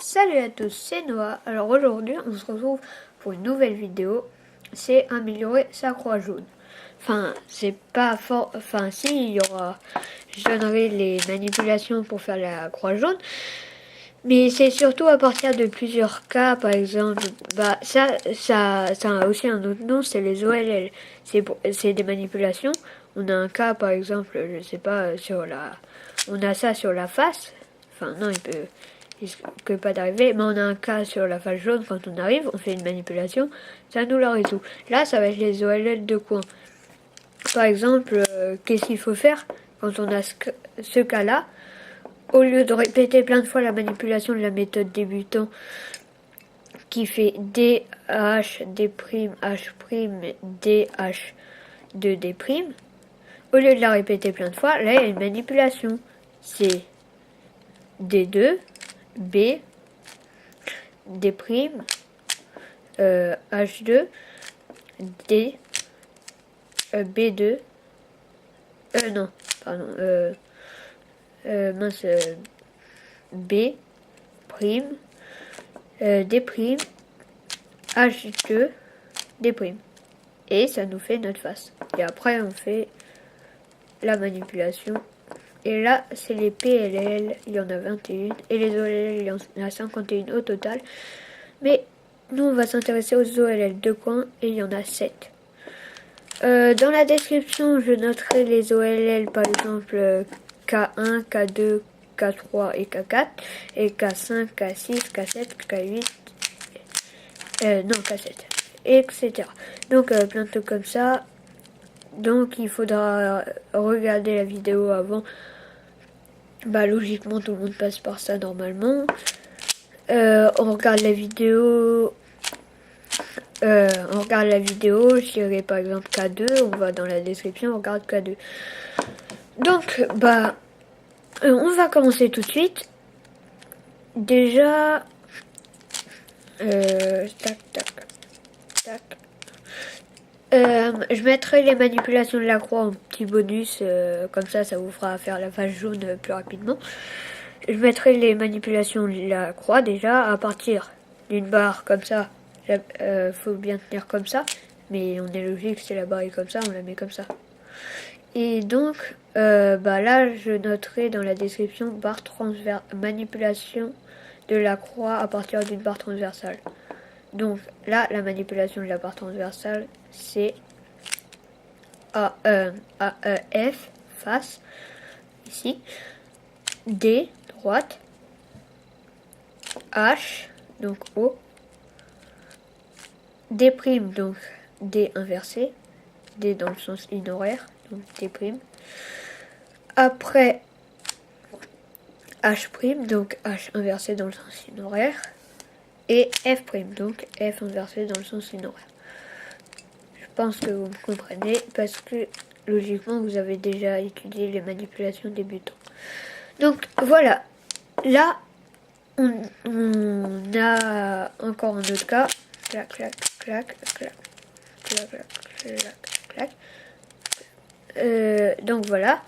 Salut à tous, c'est Noah. Alors aujourd'hui, on se retrouve pour une nouvelle vidéo. C'est améliorer sa croix jaune. Enfin, c'est pas fort. Enfin, si, il y aura. Je donnerai les manipulations pour faire la croix jaune. Mais c'est surtout à partir de plusieurs cas, par exemple. Bah, ça a aussi un autre nom, c'est les OLL. C'est des manipulations. On a un cas, par exemple, je sais pas, sur la. On a ça sur la face. Enfin, non, il risque pas d'arriver, mais on a un cas sur la face jaune quand on arrive, on fait une manipulation, ça nous la résout. Là, ça va être les OLL de coin. Par exemple, qu'est-ce qu'il faut faire quand on a ce cas-là? Au lieu de répéter plein de fois la manipulation de la méthode débutant qui fait DH, D', H', DH, 2D', au lieu de la répéter plein de fois, là il y a une manipulation. C'est D2, B, D', H2, D, B2, non, pardon, mince, B, prime, D', H2, D'. Et ça nous fait notre face. Et après, on fait la manipulation. Et là, c'est les PLL, il y en a 21. Et les OLL, il y en a 51 au total. Mais nous, on va s'intéresser aux OLL de coin et il y en a 7. Dans la description, je noterai les OLL, par exemple K1, K2, K3 et K4, et K5, K6, K7, K8, non K7, etc. Donc plein de trucs comme ça. Donc il faudra regarder la vidéo avant. Bah logiquement tout le monde passe par ça normalement. On regarde la vidéo. Je dirais par exemple K2, on va dans la description, on regarde K2. Donc, on va commencer tout de suite. Déjà, tac, tac, tac. Je mettrai les manipulations de la croix en petit bonus, comme ça vous fera faire la face jaune plus rapidement. Je mettrai les manipulations de la croix déjà à partir d'une barre comme ça. Faut bien tenir comme ça, mais on est logique, c'est la barre est comme ça, on la met comme ça. Et donc, là, je noterai dans la description manipulation de la croix à partir d'une barre transversale. Donc là, la manipulation de la barre transversale, c'est F, face, ici, D, droite, H, donc haut, D', donc D inversé, D dans le sens inhoraire, donc D'. Après, H', donc H inversé dans le sens inhoraire, et F', donc F inversé dans le sens inhoraire. Je pense que vous me comprenez, parce que logiquement, vous avez déjà étudié les manipulations débutants. Donc voilà, là, on a encore un autre cas. Clac, clac, clac, clac, clac, clac, clac, clac. Donc voilà,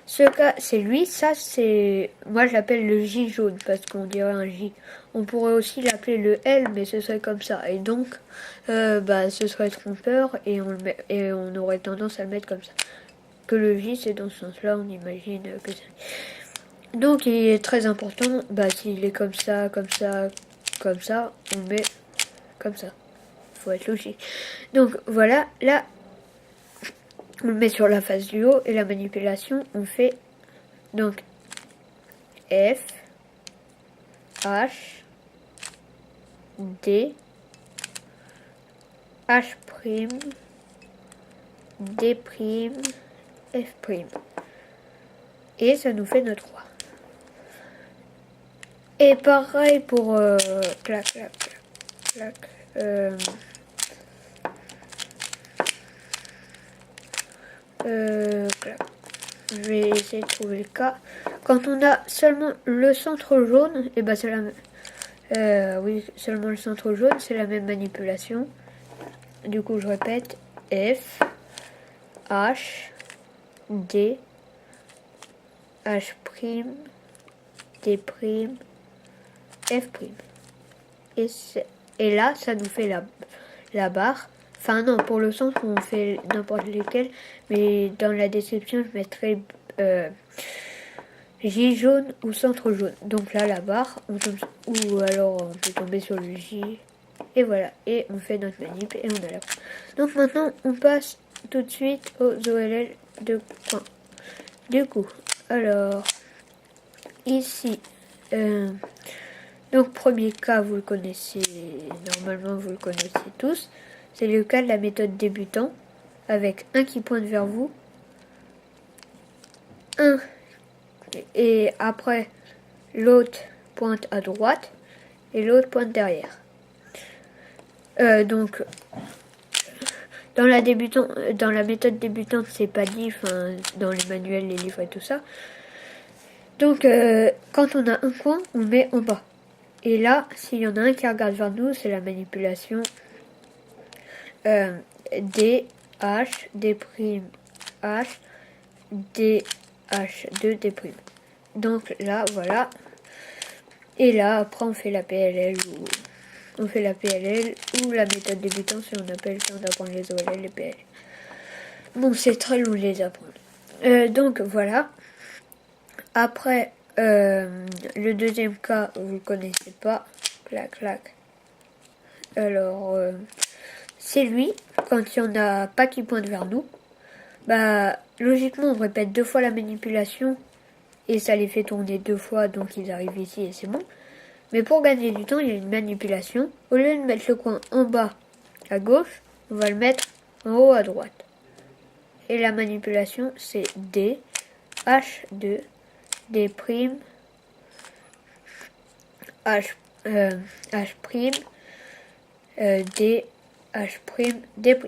ce cas, c'est lui. Ça, c'est... Moi, je l'appelle le J jaune, parce qu'on dirait un J. On pourrait aussi l'appeler le L, mais ce serait comme ça. Et donc, ce serait trompeur, et on aurait tendance à le mettre comme ça. Que le J, c'est dans ce sens-là, on imagine que c'est... Donc, il est très important, s'il est comme ça, comme ça, comme ça, on met comme ça. Faut être logique. Donc, voilà, là, on le met sur la face du haut, et la manipulation, on fait, donc, F, H, D, H', D', F'. Et ça nous fait notre roi. Et pareil pour clac, clac, clac, clac. Clac. Je vais essayer de trouver le cas. Quand on a seulement le centre jaune, et c'est la même. Oui, seulement le centre jaune, c'est la même manipulation. Du coup, je répète F, H, D, H', D', F'. Et là, ça nous fait la barre. Enfin non, pour le sens, on fait n'importe lequel. Mais dans la description, je mettrai J jaune ou centre jaune. Donc là, la barre, ou alors on peut tomber sur le J. Et voilà, et on fait notre manip et on a la. Donc maintenant, on passe tout de suite aux OLL de coin. Du coup, alors, ici, donc premier cas, vous le connaissez, normalement vous le connaissez tous. C'est le cas de la méthode débutant, avec un qui pointe vers vous, un, et après l'autre pointe à droite, et l'autre pointe derrière. Donc, dans la méthode débutante, c'est pas dit, dans les manuels, les livres et tout ça. Donc, quand on a un coin, on le met en bas. Et là, s'il y en a un qui regarde vers nous, c'est la manipulation D, H, D', H, D, H2, D'. Donc là, voilà. Et là, après, on fait la PLL ou la méthode débutante si on appelle ça d'apprendre les OLL, les PLL. Bon, c'est très long de les apprendre. Donc voilà. Après, le deuxième cas, vous ne connaissez pas. Clac, clac. Alors, c'est lui, quand il n'y en a pas qui pointe vers nous. Bah, logiquement, on répète 2 fois la manipulation et ça les fait tourner 2 fois, donc ils arrivent ici et c'est bon. Mais pour gagner du temps, il y a une manipulation. Au lieu de mettre le coin en bas à gauche, on va le mettre en haut à droite. Et la manipulation, c'est D, H2, D', H', D, H', D'.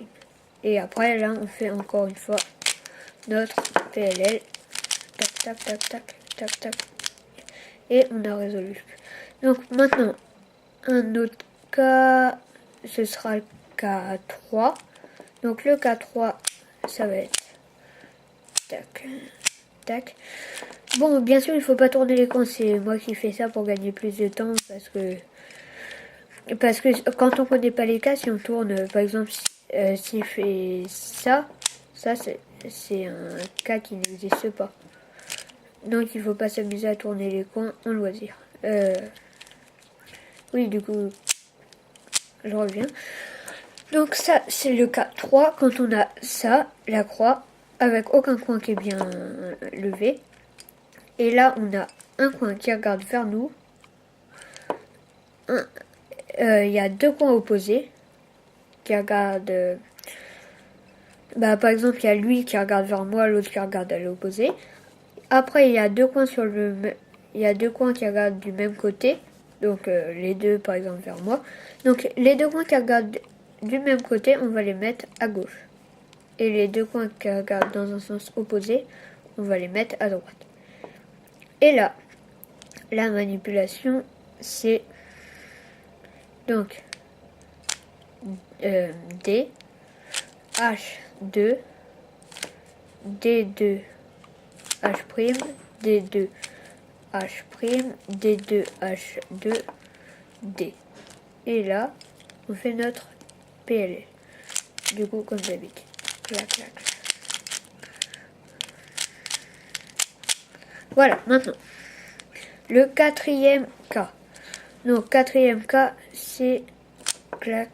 Et après, là, on fait encore une fois notre PLL. Tac, tac, tac, tac, tac, tac. Et on a résolu. Donc maintenant, un autre cas, ce sera le cas 3. Donc le cas 3, ça va être tac, tac. Bon, bien sûr, il faut pas tourner les coins. C'est moi qui fais ça pour gagner plus de temps parce que quand on connaît pas les cas, si on tourne, par exemple, s'il fait ça c'est un cas qui n'existe pas. Donc il faut pas s'amuser à tourner les coins en loisir. Oui, du coup, je reviens. Donc ça, c'est le cas 3, quand on a ça, la croix, avec aucun coin qui est bien levé. Et là, on a un coin qui regarde vers nous. Il y a 2 coins opposés qui regardent... par exemple, il y a lui qui regarde vers moi, l'autre qui regarde à l'opposé. Après, il y a 2 coins il y a 2 coins qui regardent du même côté. Donc, les deux, par exemple, vers moi. Donc, les 2 coins qui regardent du même côté, on va les mettre à gauche. Et les 2 coins qui regardent dans un sens opposé, on va les mettre à droite. Et là, la manipulation, c'est donc D, H2, D2, H', D2, H', D2, H2, D. Et là, on fait notre PLL. Du coup, comme d'habitude. Clac, clac. Voilà, maintenant. Le 4e cas. Donc, 4e cas, c'est... Clac.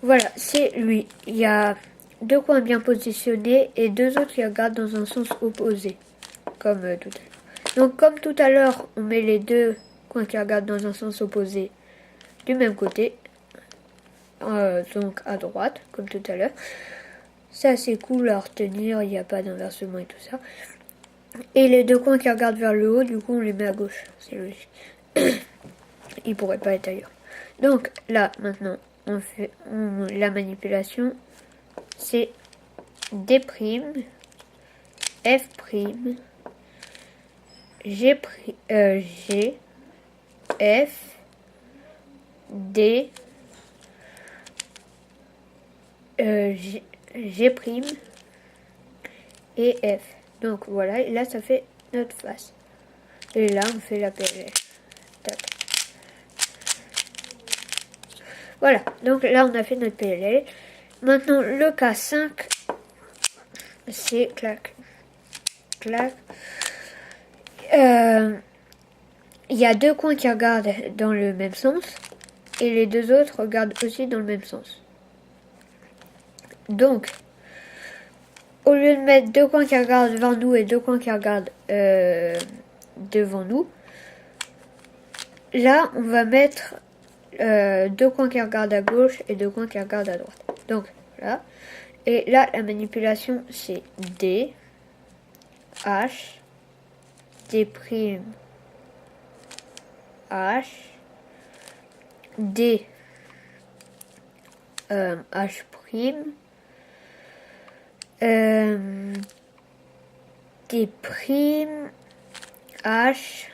Voilà, c'est lui. Il y a 2 coins bien positionnés et 2 autres qui regardent dans un sens opposé. Comme tout à l'heure. Donc, comme tout à l'heure, on met les 2 coins qui regardent dans un sens opposé du même côté. Donc à droite, comme tout à l'heure. Ça, c'est cool à retenir, il n'y a pas d'inversement et tout ça. Et les 2 coins qui regardent vers le haut, du coup, on les met à gauche. C'est logique. Ils pourraient pas être ailleurs. Donc là, maintenant, on fait la manipulation. C'est D', F', G', F, D, G' et F. Donc voilà, et là ça fait notre face. Et là on fait la PLL. Voilà, donc là on a fait notre PLL. Maintenant le cas 5, c'est clac, clac. Il y a deux coins qui regardent dans le même sens et les deux autres regardent aussi dans le même sens. Donc, au lieu de mettre deux coins qui regardent vers nous et deux coins qui regardent devant nous, là on va mettre deux coins qui regardent à gauche et deux coins qui regardent à droite. Donc là, et là la manipulation c'est D, H, D', H, D, H', D', H,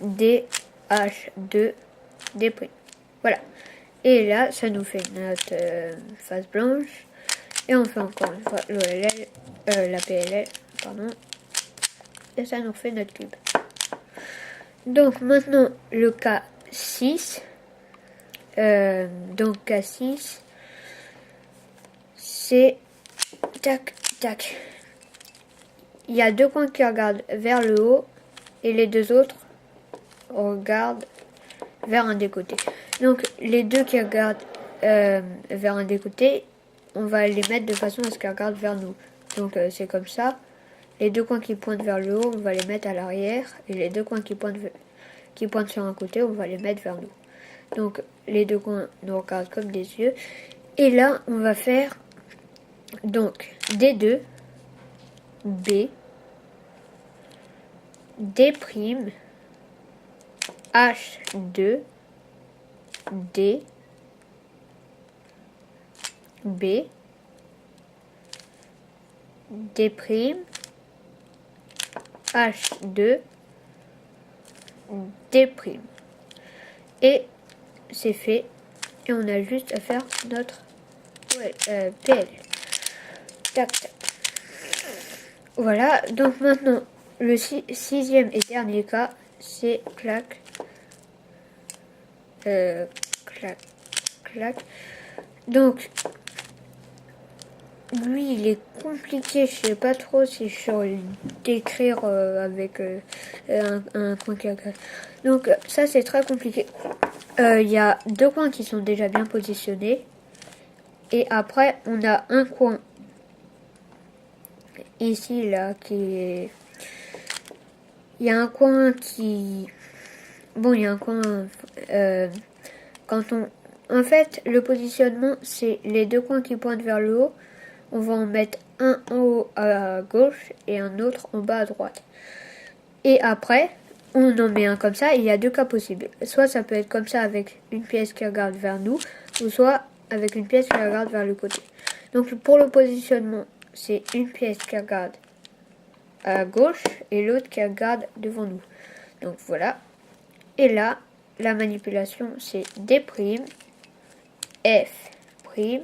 D, H2, D'. Voilà. Et là, ça nous fait notre face blanche. Et on fait encore une fois la PLL, pardon. Et ça nous fait notre cube. Donc maintenant, le cas 6. Donc cas 6, c'est tac, tac. Il y a deux coins qui regardent vers le haut et les deux autres regardent vers un des côtés. Donc les deux qui regardent vers un des côtés, on va les mettre de façon à ce qu'ils regardent vers nous. Donc c'est comme ça. Les deux coins qui pointent vers le haut, on va les mettre à l'arrière. Et les deux coins qui pointent sur un côté, on va les mettre vers nous. Donc les deux coins nous regardent comme des yeux. Et là, on va faire donc D2, B, D', H2, D, B, D', H2, D'. Et c'est fait. Et on a juste à faire notre PL. Tac, tac. Voilà. Donc maintenant, le sixième et dernier cas, c'est clac. Clac, clac. Donc, lui, il est compliqué. Je sais pas trop si je saurais décrire avec un coin qui. Donc, ça, c'est très compliqué. Il y a deux coins qui sont déjà bien positionnés. Et après, on a un coin ici, là, qui est. Il y a un coin qui. Bon, il y a un coin. Quand on. En fait, le positionnement, c'est les deux coins qui pointent vers le haut. On va en mettre un en haut à gauche et un autre en bas à droite. Et après, on en met un comme ça. Et il y a deux cas possibles. Soit ça peut être comme ça avec une pièce qui regarde vers nous, ou soit avec une pièce qui regarde vers le côté. Donc pour le positionnement, c'est une pièce qui regarde à gauche et l'autre qui regarde devant nous. Donc voilà. Et là, la manipulation, c'est D', F', G',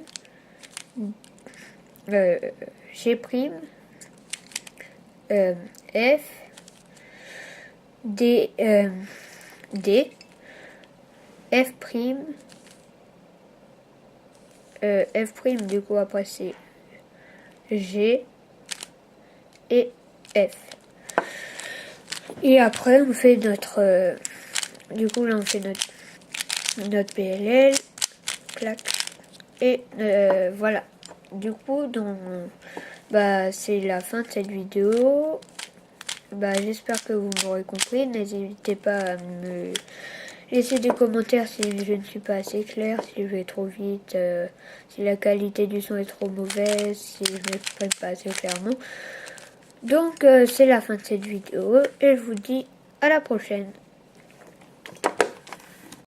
F, D, D, F', F', du coup après c'est G et F. Et après on fait notre du coup là on fait notre PLL, clac, et voilà. Du coup c'est la fin de cette vidéo. J'espère que vous m'aurez compris. N'hésitez pas à me laisser des commentaires si je ne suis pas assez clair, si je vais trop vite, si la qualité du son est trop mauvaise, si je ne m'exprime pas assez clairement. Donc c'est la fin de cette vidéo et je vous dis à la prochaine.